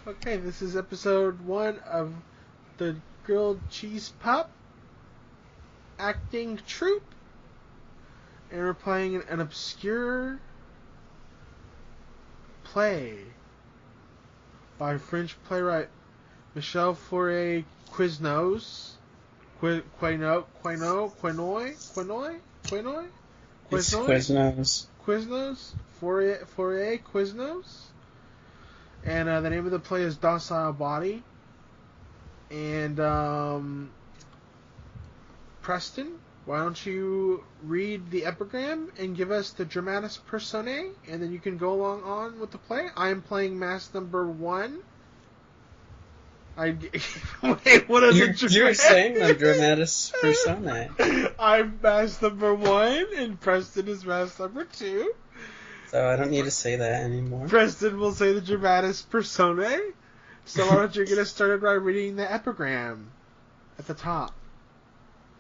Okay, this is episode 1 of the Grilled Cheese Pup acting troupe, and we're playing an obscure play by French playwright Michel-Fourier Quiznos. Quiznos? It's Quiznos. Fourier Quiznos. And the name of the play is Docile Body. And Preston, why don't you read the epigram and give us the dramatis personae, and then you can go along on with the play. I am playing mass number 1. Wait, what is it? You're saying the dramatis personae. I'm mass number 1, and Preston is mass number 2. So I don't need to say that anymore. Preston will say the dramatis personae. So why don't you get us started by reading the epigram at the top?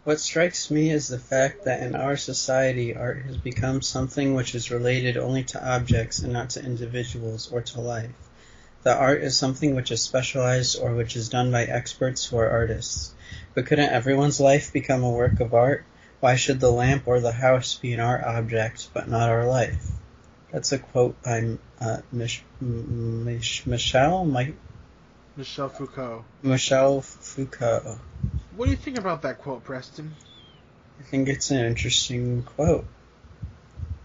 What strikes me is the fact that in our society, art has become something which is related only to objects and not to individuals or to life. That art is something which is specialized or which is done by experts who are artists. But couldn't everyone's life become a work of art? Why should the lamp or the house be an art object, but not our life? That's a quote by Michel-Foucault. Michel-Foucault. What do you think about that quote, Preston? I think it's an interesting quote.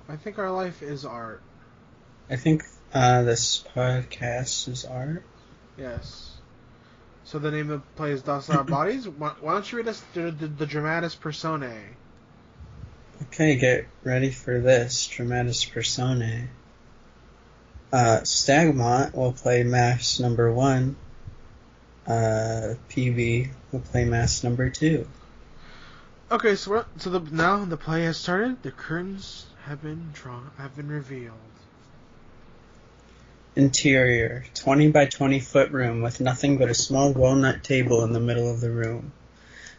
I think our life is art. I think this podcast is art. Yes. So the name of the play is Docile Bodies. Why don't you read us the dramatis personae? Okay, get ready for this. Dramatis personae. Stagmont will play mass number 1. PB will play mass number 2. Okay, now the play has started. The curtains have been revealed. Interior, 20 by 20 foot room with nothing but a small walnut table in the middle of the room.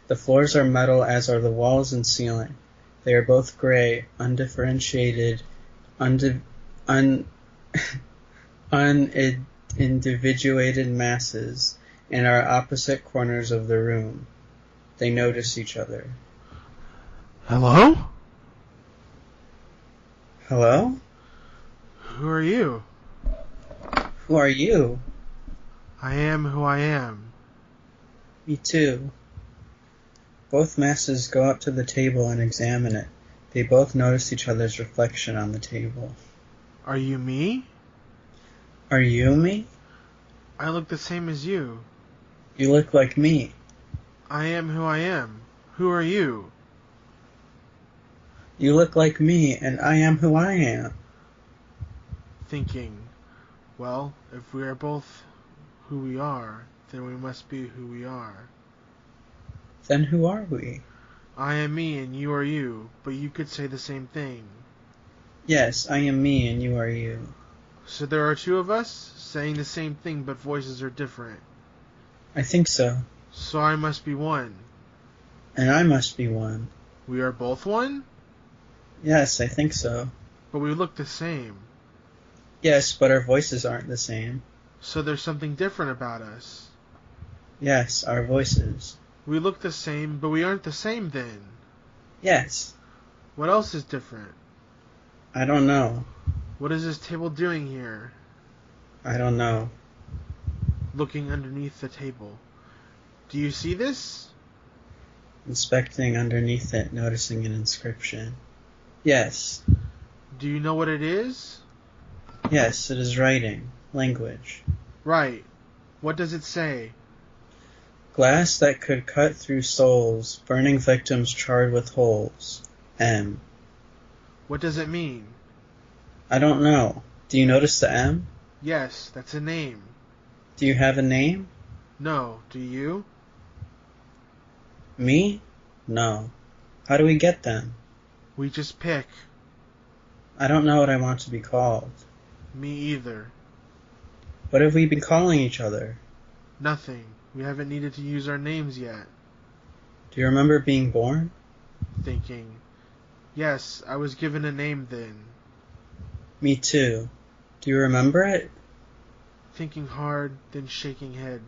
The floors are metal, as are the walls and ceiling. They are both gray, undifferentiated, unindividuated masses, and are opposite corners of the room. They notice each other. Hello? Hello? Who are you? Who are you? I am who I am. Me too. Both masses go up to the table and examine it. They both notice each other's reflection on the table. Are you me? Are you me? I look the same as you. You look like me. I am who I am. Who are you? You look like me, and I am who I am. Thinking, well, if we are both who we are, then we must be who we are. Then who are we? I am me and you are you, but you could say the same thing. Yes, I am me and you are you. So there are 2 of us, saying the same thing, but voices are different. I think so. So I must be one. And I must be one. We are both one? Yes, I think so. But we look the same. Yes, but our voices aren't the same. So there's something different about us. Yes, our voices. We look the same, but we aren't the same then. Yes. What else is different? I don't know. What is this table doing here? I don't know. Looking underneath the table. Do you see this? Inspecting underneath it, noticing an inscription. Yes. Do you know what it is? Yes, it is writing. Language. Right. What does it say? Glass that could cut through souls, burning victims charred with holes. M. What does it mean? I don't know. Do you notice the M? Yes, that's a name. Do you have a name? No, do you? Me? No. How do we get them? We just pick. I don't know what I want to be called. Me either. What have we been calling each other? Nothing. We haven't needed to use our names yet. Do you remember being born? Thinking. Yes, I was given a name then. Me too. Do you remember it? thinking hard, then shaking head.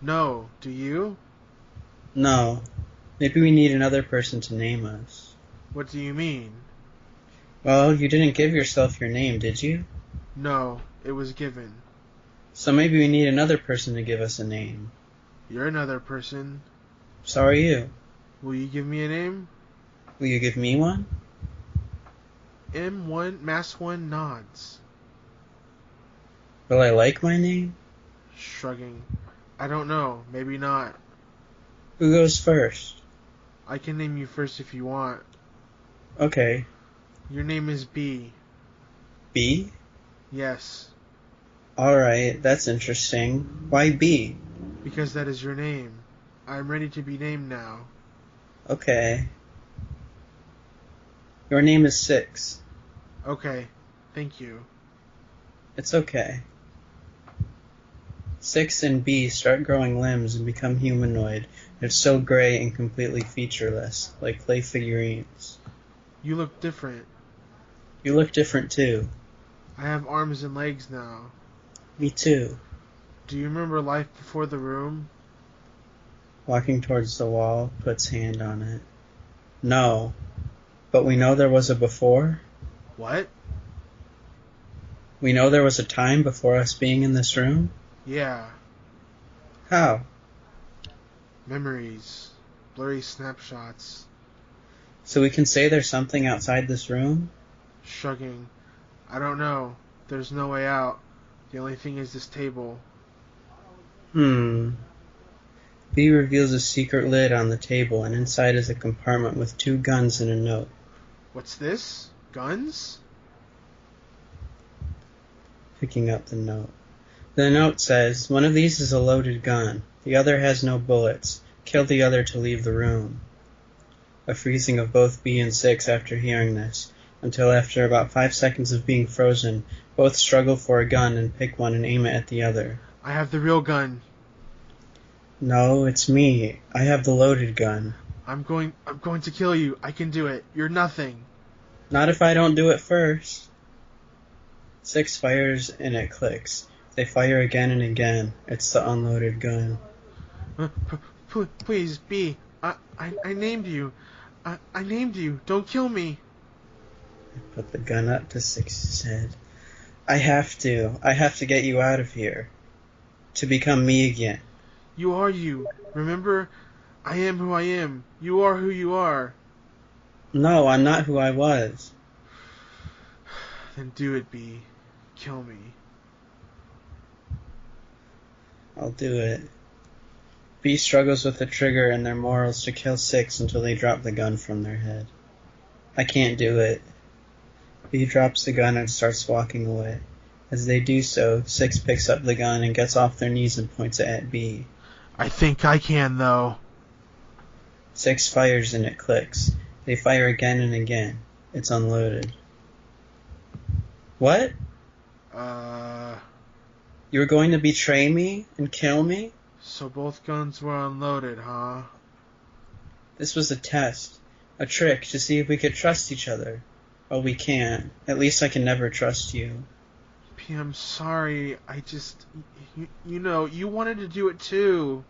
No, do you? No. Maybe we need another person to name us. What do you mean? Well, you didn't give yourself your name, did you? No, it was given. So maybe we need another person to give us a name. You're another person. So are you. Will you give me a name? Will you give me one? M1 Mass 1 nods. Will I like my name? Shrugging. I don't know. Maybe not. Who goes first? I can name you first if you want. Okay. Your name is B. B? Yes. Alright, that's interesting. Why B? Because that is your name. I am ready to be named now. Okay. Your name is 6. Okay. Thank you. It's okay. 6 and B start growing limbs and become humanoid. They're so gray and completely featureless, like clay figurines. You look different. You look different too. I have arms and legs now. Me too. Do you remember life before the room? Walking towards the wall, puts hand on it. No. But we know there was a before? What? We know there was a time before us being in this room? Yeah. How? Memories. Blurry snapshots. So we can say there's something outside this room? Shrugging. I don't know. There's no way out. The only thing is this table. B reveals a secret lid on the table, and inside is a compartment with 2 guns and a note. What's this? Guns? Picking up the note. The note says, one of these is a loaded gun. The other has no bullets. Kill the other to leave the room. A freezing of both B and 6 after hearing this, until after about 5 seconds of being frozen, both struggle for a gun and pick one and aim it at the other. I have the real gun. No, it's me. I have the loaded gun. I'm going to kill you. I can do it. You're nothing. Not if I don't do it first. 6 fires and it clicks. They fire again and again. It's the unloaded gun. Please, B. I named you. I named you. Don't kill me. I put the gun up to 6's head. I have to get you out of here. To become me again. You are you. Remember? I am who I am. You are who you are. No, I'm not who I was. Then do it, B. Kill me. I'll do it. B struggles with the trigger and their morals to kill 6 until they drop the gun from their head. I can't do it. B drops the gun and starts walking away. As they do so, 6 picks up the gun and gets off their knees and points it at B. I think I can, though. 6 fires and it clicks. They fire again and again. It's unloaded. What? You were going to betray me and kill me? So both guns were unloaded, huh? This was a test. A trick to see if we could trust each other. Well, we can't. At least I can never trust you. P, I'm sorry. I just... You know, you wanted to do it too.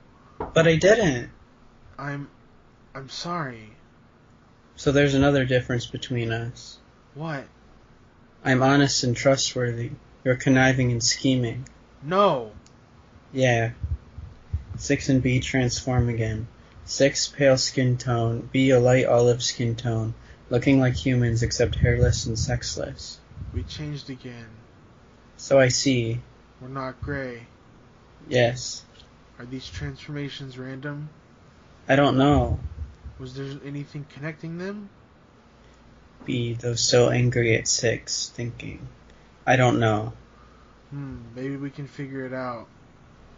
But I didn't. I'm sorry. So there's another difference between us. What? I'm honest and trustworthy. You're conniving and scheming. No. Yeah. 6 and B transform again. 6 pale skin tone, B a light olive skin tone, looking like humans except hairless and sexless. We changed again. So I see. We're not gray. Yes. Are these transformations random? I don't know. Was there anything connecting them? B, though so angry at 6, thinking. I don't know. Maybe we can figure it out.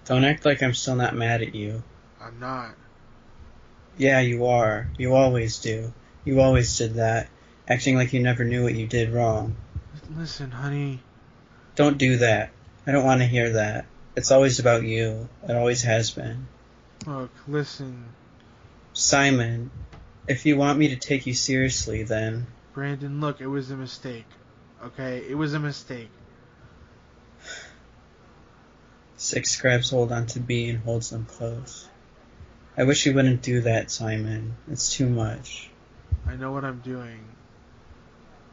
Don't act like I'm still not mad at you. I'm not. Yeah, you are. You always do. You always did that, acting like you never knew what you did wrong. Listen, honey. Don't do that. I don't want to hear that. It's always about you. It always has been. Look, listen. Simon, if you want me to take you seriously, then... Brandon, look, it was a mistake. Okay? It was a mistake. Six grabs hold onto B and holds them close. I wish you wouldn't do that, Simon. It's too much. I know what I'm doing.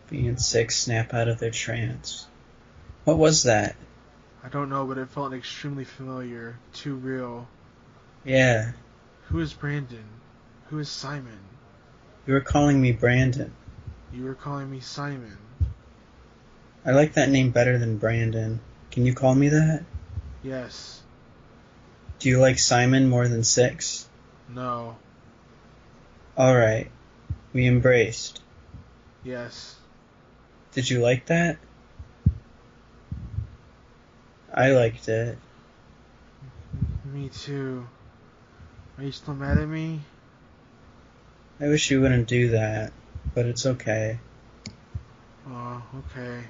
B and Six snap out of their trance. What was that? I don't know, but it felt extremely familiar. Too real. Yeah, Who is Brandon? Who is Simon? you were calling me Brandon. You were calling me Simon. I like that name better than Brandon. Can you call me that? Yes. Do you like Simon more than Six? No. Alright. We embraced. Yes. Did you like that? I liked it. Me too. Are you still mad at me? I wish you wouldn't do that, but it's okay. Oh, okay.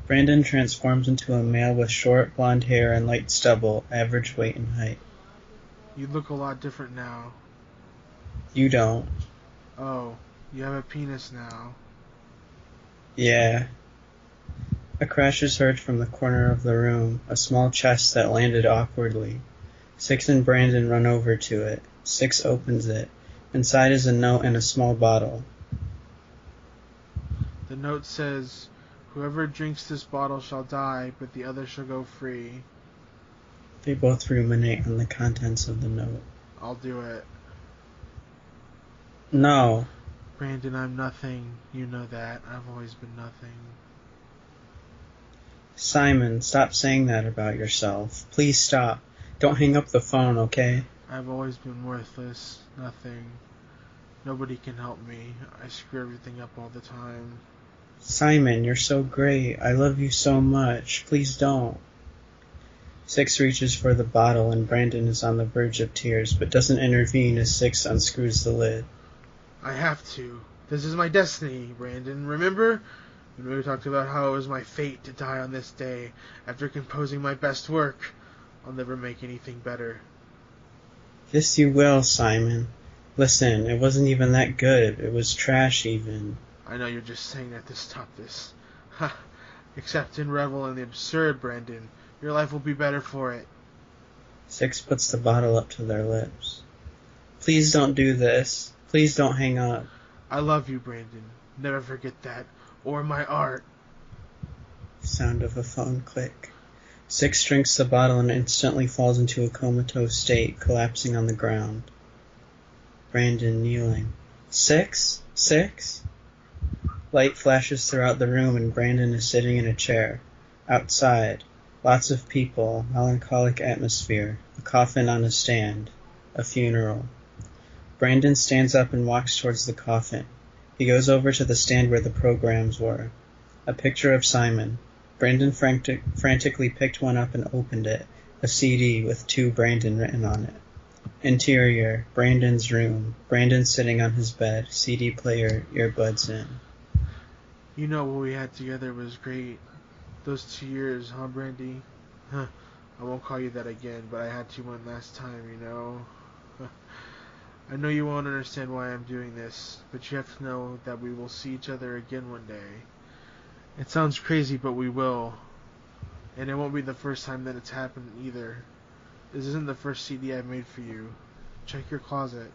Brandon transforms into a male with short blonde hair and light stubble, average weight and height. You look a lot different now. You don't. Oh, you have a penis now. Yeah. A crash is heard from the corner of the room, a small chest that landed awkwardly. Six and Brandon run over to it. Six opens it. Inside is a note and a small bottle. The note says, "Whoever drinks this bottle shall die, but the other shall go free." They both ruminate on the contents of the note. I'll do it. No. Brandon, I'm nothing. You know that. I've always been nothing. Simon, stop saying that about yourself. Please stop. Don't hang up the phone, okay? I've always been worthless. Nothing. Nobody can help me. I screw everything up all the time. Simon, you're so great. I love you so much. Please don't. Six reaches for the bottle and Brandon is on the verge of tears, but doesn't intervene as Six unscrews the lid. I have to. This is my destiny, Brandon. Remember? When we talked about how it was my fate to die on this day after composing my best work. I'll never make anything better. Yes, you will, Simon. Listen, it wasn't even that good. It was trash, even. I know you're just saying that to stop this. Ha! Accept and revel in the absurd, Brandon. Your life will be better for it. Six puts the bottle up to their lips. Please don't do this. Please don't hang up. I love you, Brandon. Never forget that. Or my art. Sound of a phone click. Six drinks the bottle and instantly falls into a comatose state, collapsing on the ground. Brandon kneeling. Six? Six? Light flashes throughout the room and Brandon is sitting in a chair. Outside. Lots of people, melancholic atmosphere, a coffin on a stand, a funeral. Brandon stands up and walks towards the coffin. He goes over to the stand where the programs were. A picture of Simon. Brandon frantically picked one up and opened it, a CD with "To Brandon" written on it. Interior, Brandon's room. Brandon sitting on his bed, CD player, earbuds in. You know what we had together was great. Those 2 years, huh, Brandy? Huh. I won't call you that again, but I had to one last time, you know? I know you won't understand why I'm doing this, but you have to know that we will see each other again one day. It sounds crazy, but we will. And it won't be the first time that it's happened either. This isn't the first CD I've made for you. Check your closet.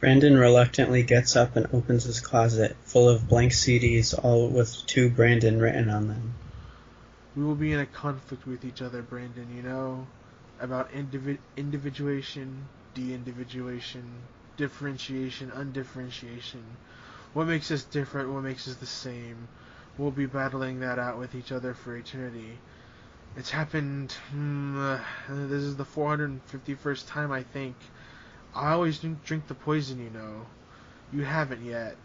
Brandon reluctantly gets up and opens his closet, full of blank CDs, all with "To Brandon" written on them. We will be in a conflict with each other, Brandon, you know? About individuation, de-individuation, differentiation, undifferentiation. What makes us different, what makes us the same? We'll be battling that out with each other for eternity. It's happened, this is the 451st time, I think. I always drink the poison, you know. You haven't yet.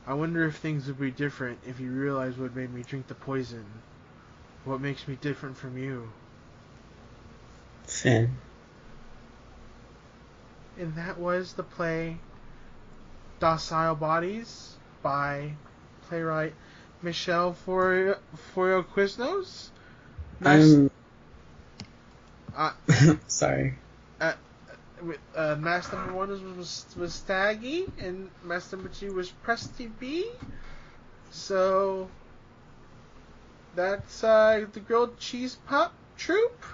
I wonder if things would be different if you realized what made me drink the poison. What makes me different from you? Finn. And that was the play Docile Bodies by playwright Michel-Fourier Quiznos. I'm... sorry. Mask number 1 was Staggy, and mask number 2 was Presty B. So that's the grilled cheese pup Troupe?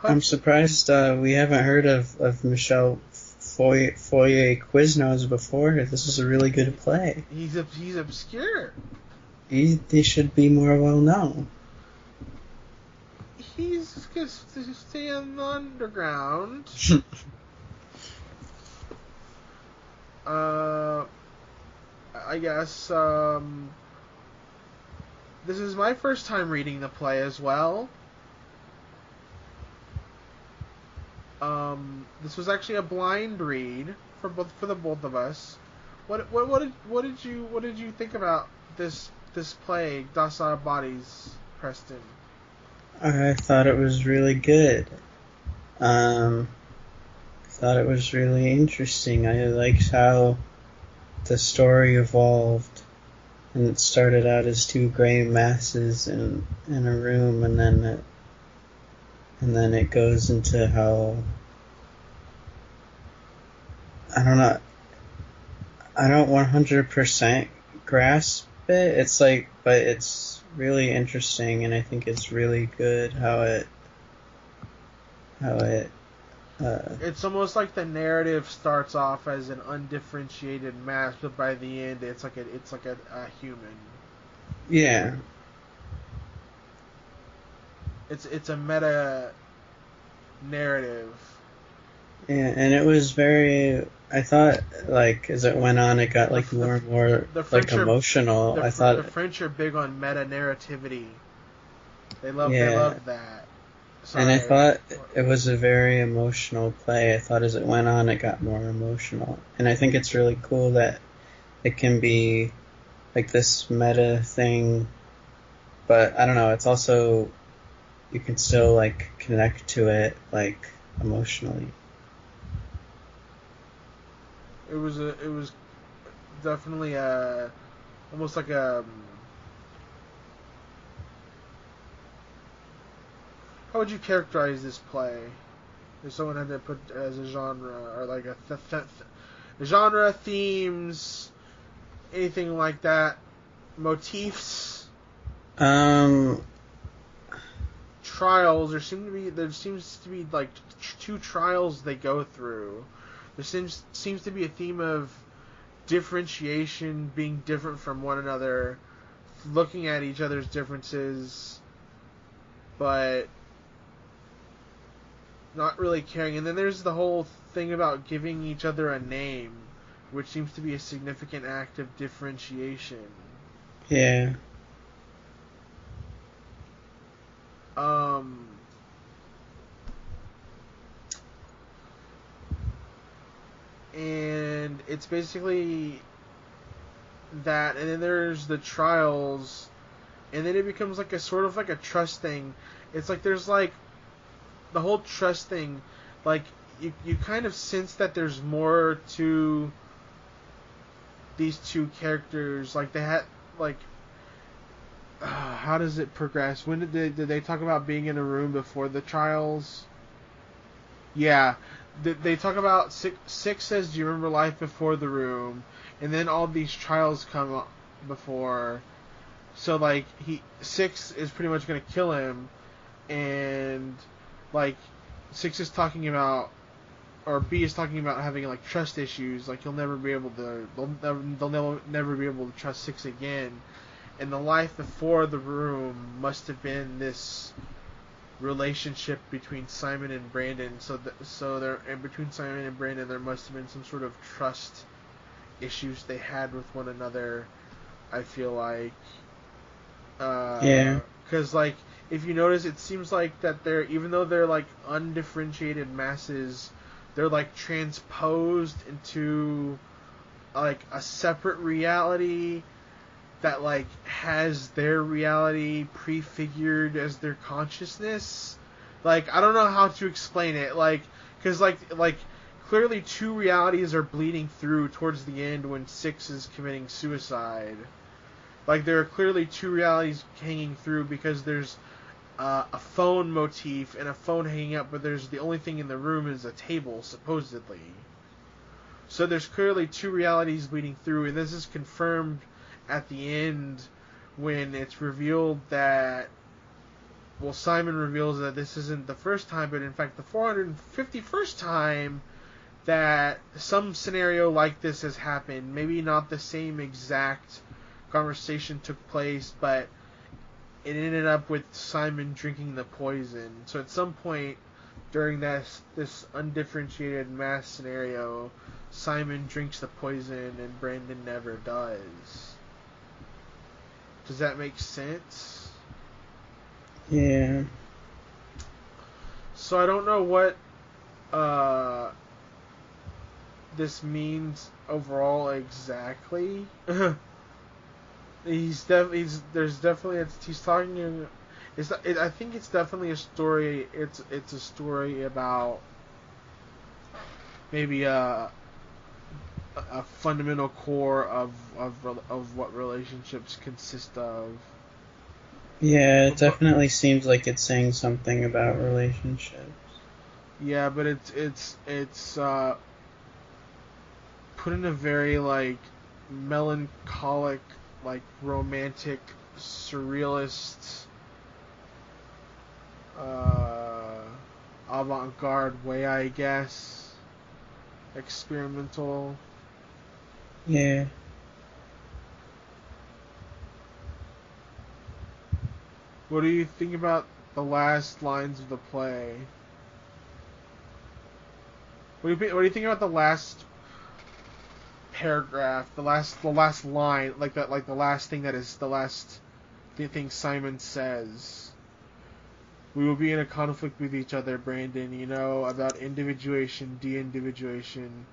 I'm surprised we haven't heard of Michel-Fourier Quiznos before. This is a really good play. He's obscure. He should be more well known. He's stay in the underground. I guess this is my first time reading the play as well. This was actually a blind read for the both of us. What did you think about this play, Docile Bodies, Preston? I thought it was really good. I thought it was really interesting. I liked how the story evolved, and it started out as two gray masses in a room, and then it goes into how, I don't know, I don't 100% grasp it. It's like, but it's really interesting, and I think it's really good how it it's almost like the narrative starts off as an undifferentiated mass, but by the end it's like a human. Yeah. It's a meta narrative. Yeah, and it was very. I thought, like, as it went on, it got like more and more like emotional. The French are big on meta narrativity. They love that. Sorry. And I thought it was a very emotional play. I thought as it went on, it got more emotional, and I think it's really cool that it can be like this meta thing, but I don't know. It's also, you can still like connect to it like emotionally. It was definitely almost like a, how would you characterize this play? If someone had to put as a genre, or like a genre, themes, anything like that, motifs, trials. There seems to be like two trials they go through. There seems to be a theme of differentiation, being different from one another, looking at each other's differences, but not really caring. And then there's the whole thing about giving each other a name, which seems to be a significant act of differentiation. Yeah. And it's basically that, and then there's the trials, and then it becomes like a sort of like a trust thing. It's like there's like the whole trust thing, like you kind of sense that there's more to these two characters. Like they had like how does it progress? When did they talk about being in a room before the trials? Yeah, they talk about six says, "Do you remember life before the room?" And then all these trials come up before. So like six is pretty much gonna kill him, and like six is talking about, or B is talking about having like trust issues. Like they'll never be able to trust six again. And the life before the room must have been this relationship between Simon and Brandon. So there, and between Simon and Brandon, there must have been some sort of trust issues they had with one another. I feel like, Yeah. because like if you notice, it seems like that they're, even though they're like undifferentiated masses, they're like transposed into like a separate reality that like has their reality prefigured as their consciousness. Like I don't know how to explain it. Like because like clearly two realities are bleeding through towards the end when six is committing suicide. Like there are clearly two realities hanging through because there's a phone motif and a phone hanging up, but there's the only thing in the room is a table supposedly. So there's clearly two realities bleeding through, and this is confirmed at the end when it's revealed that well, Simon reveals that this isn't the first time, but in fact the 451st time that some scenario like this has happened. Maybe not the same exact conversation took place, but it ended up with Simon drinking the poison. So at some point during this undifferentiated mass scenario, Simon drinks the poison and Brandon never does. Does that make sense? Yeah. So I don't know what this means overall exactly. He's talking. I think it's definitely a story. It's a story about maybe a fundamental core of what relationships consist of. Yeah, it But definitely seems like it's saying something about relationships. yeah, but it's put in a very like melancholic, like romantic, surrealist, uh, avant-garde way, I guess. Experimental. Yeah. What do you think about the last lines of the play? What do you think about the last paragraph, the last line, like that, like the last thing that is the last thing Simon says? We will be in a conflict with each other, Brandon. You know about individuation, de-individuation,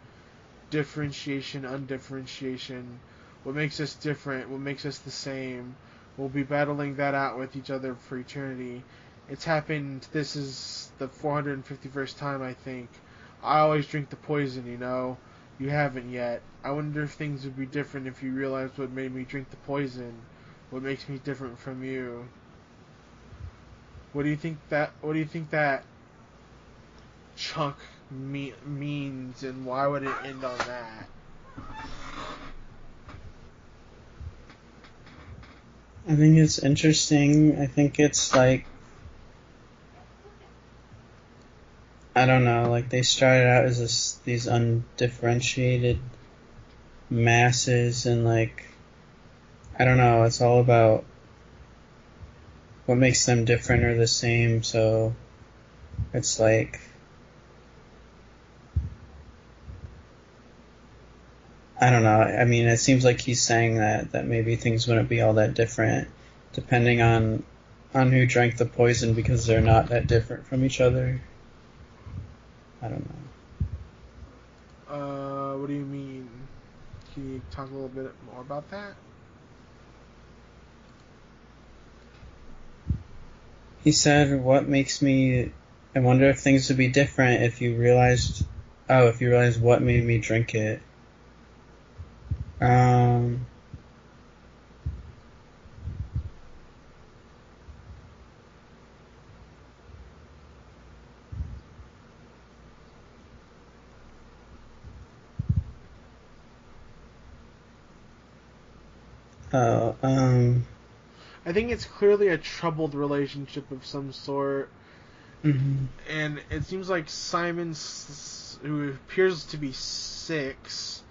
differentiation, undifferentiation. What makes us different? What makes us the same? We'll be battling that out with each other for eternity. It's happened. This is the 451st time, I think. I always drink the poison, you know. You haven't yet. I wonder if things would be different if you realized what made me drink the poison. What makes me different from you? What do you think that? What do you think that chunk means, and why would it end on that? I think it's interesting. I think it's like, I don't know, like they started out as these undifferentiated masses, and like, I don't know, it's all about what makes them different or the same, so it's like, I don't know. I mean, it seems like he's saying that maybe things wouldn't be all that different depending on who drank the poison because they're not that different from each other. I don't know. What do you mean? Can you talk a little bit more about that? He said, "What makes me? I wonder if things would be different if you realized. Oh, if you realized what made me drink it. Um. Oh. I think it's clearly a troubled relationship of some sort, Mhm. and it seems like Simon, who appears to be 6,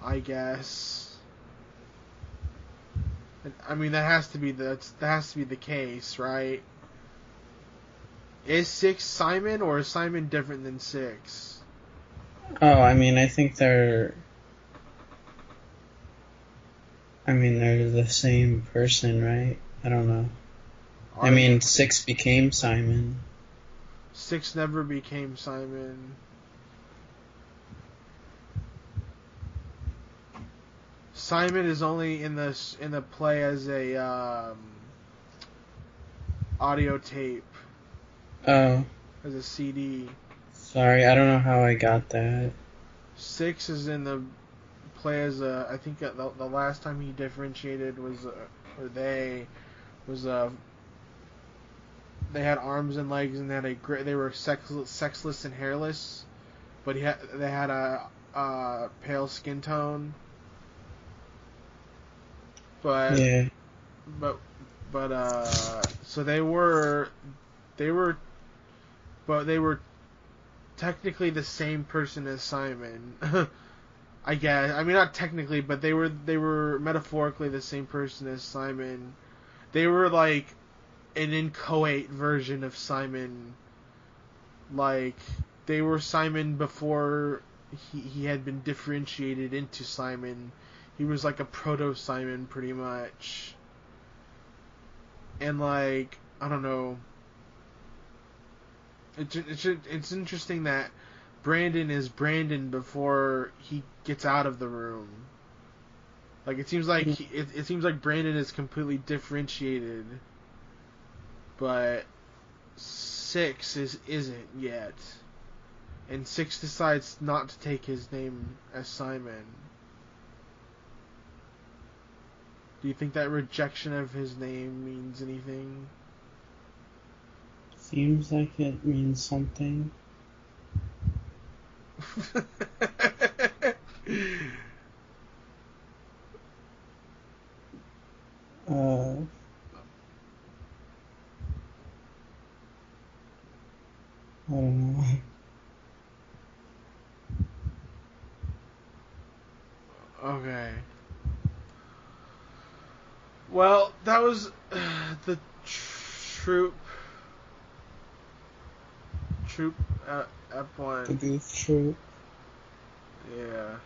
I guess. I mean, that has to be the case, right? Is 6 Simon, or is Simon different than 6? Oh, I mean, I think they're. I mean, they're the same person, right? I don't know. I Are they? mean, 6 became Simon. 6 never became Simon. Simon is only in the play as a audio tape, Oh, as a CD. sorry, I don't know how I got that. 6 is in the play as a. I think the last time he differentiated was, or they had arms and legs, and they were sexless and hairless, but they had a pale skin tone, but Yeah. but But so they were but they were technically the same person as Simon. I guess. I mean, not technically, but they were metaphorically the same person as Simon. They were like an inchoate version of Simon. Like, they were Simon before he had been differentiated into Simon. He was like a proto-Simon, pretty much. And, like, I don't know. It's interesting that Brandon is Brandon before he gets out of the room. Like, it seems like it seems like Brandon is completely differentiated, but Six isn't yet, and Six decides not to take his name as Simon. Do you think that rejection of his name means anything? Seems like it means something. I don't know. Okay. Well, that was the Troupe F1. The Goof Troop. Yeah.